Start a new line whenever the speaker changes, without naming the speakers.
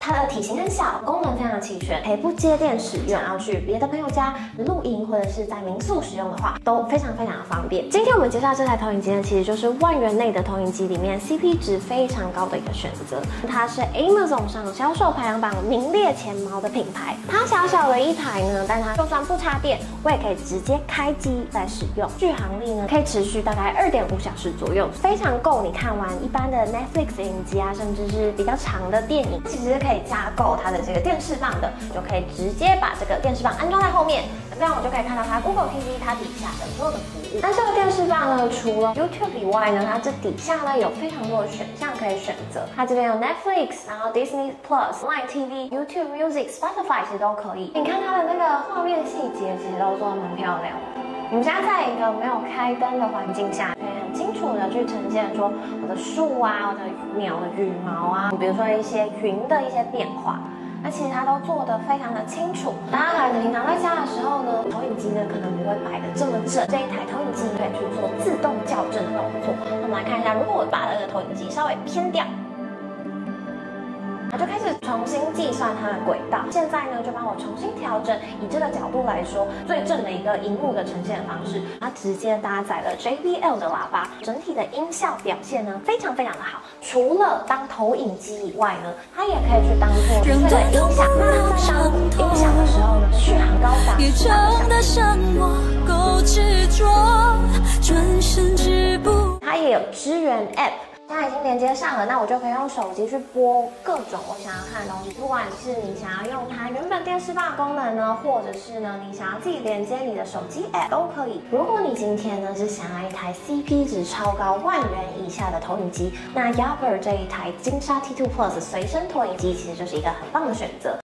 它的体型很小，功能非常齐全，可以不接电使用。然后去别的朋友家露营或者是在民宿使用的话，都非常的方便。今天我们介绍这台投影机呢，其实就是万元内的投影机里面 CP 值非常高的一个选择。它是 Amazon 上销售排行榜名列前茅的品牌。它小小的一台呢，但它就算不插电，我也可以直接开机来使用。续航力呢，可以持续大概2.5小时左右，非常够你看完一般的 Netflix 影集啊，甚至是比较长的电影，其实可以加购它的这个电视棒的，就可以直接把这个电视棒安装在后面，这样我就可以看到它 Google TV 它底下的所有的服务。那这个电视棒呢，除了 YouTube 以外呢，它这底下呢有非常多的选项可以选择。它这边有 Netflix， 然后 Disney Plus、Line TV、YouTube Music、Spotify 其实都可以。你看它的那个画面细节，其实都做得蛮漂亮的。我们现在在一个没有开灯的环境下，可以很清楚的去呈现说我的树啊、我的鸟的羽毛啊，比如说一些云的一些变化。那其实它都做得非常的清楚。大家可能平常在家的时候呢，投影机呢可能不会摆得这么正。这一台投影机可以去做自动校正的动作。那我们来看一下，如果我把这个投影机稍微偏掉，它就开始重新计算它的轨道。现在呢，就帮我重新调整，以这个角度来说，最正的一个荧幕的呈现方式。它直接搭载了 JBL 的喇叭，整体的音效表现呢非常的好。除了当投影机以外呢，它也可以去当做纯粹的音响。那它在当音响的时候呢，续航高达10万个小时。它也有支援 App。现在已经连接上了，那我就可以用手机去播各种我想要看的东西，不管是你想要用它原本电视棒的功能呢，或者是呢你想要自己连接你的手机 App 都可以。如果你今天呢是想要一台 CP 值超高10000元以下的投影机，那 Yupper 这一台金沙 T2 Plus 随身投影机其实就是一个很棒的选择。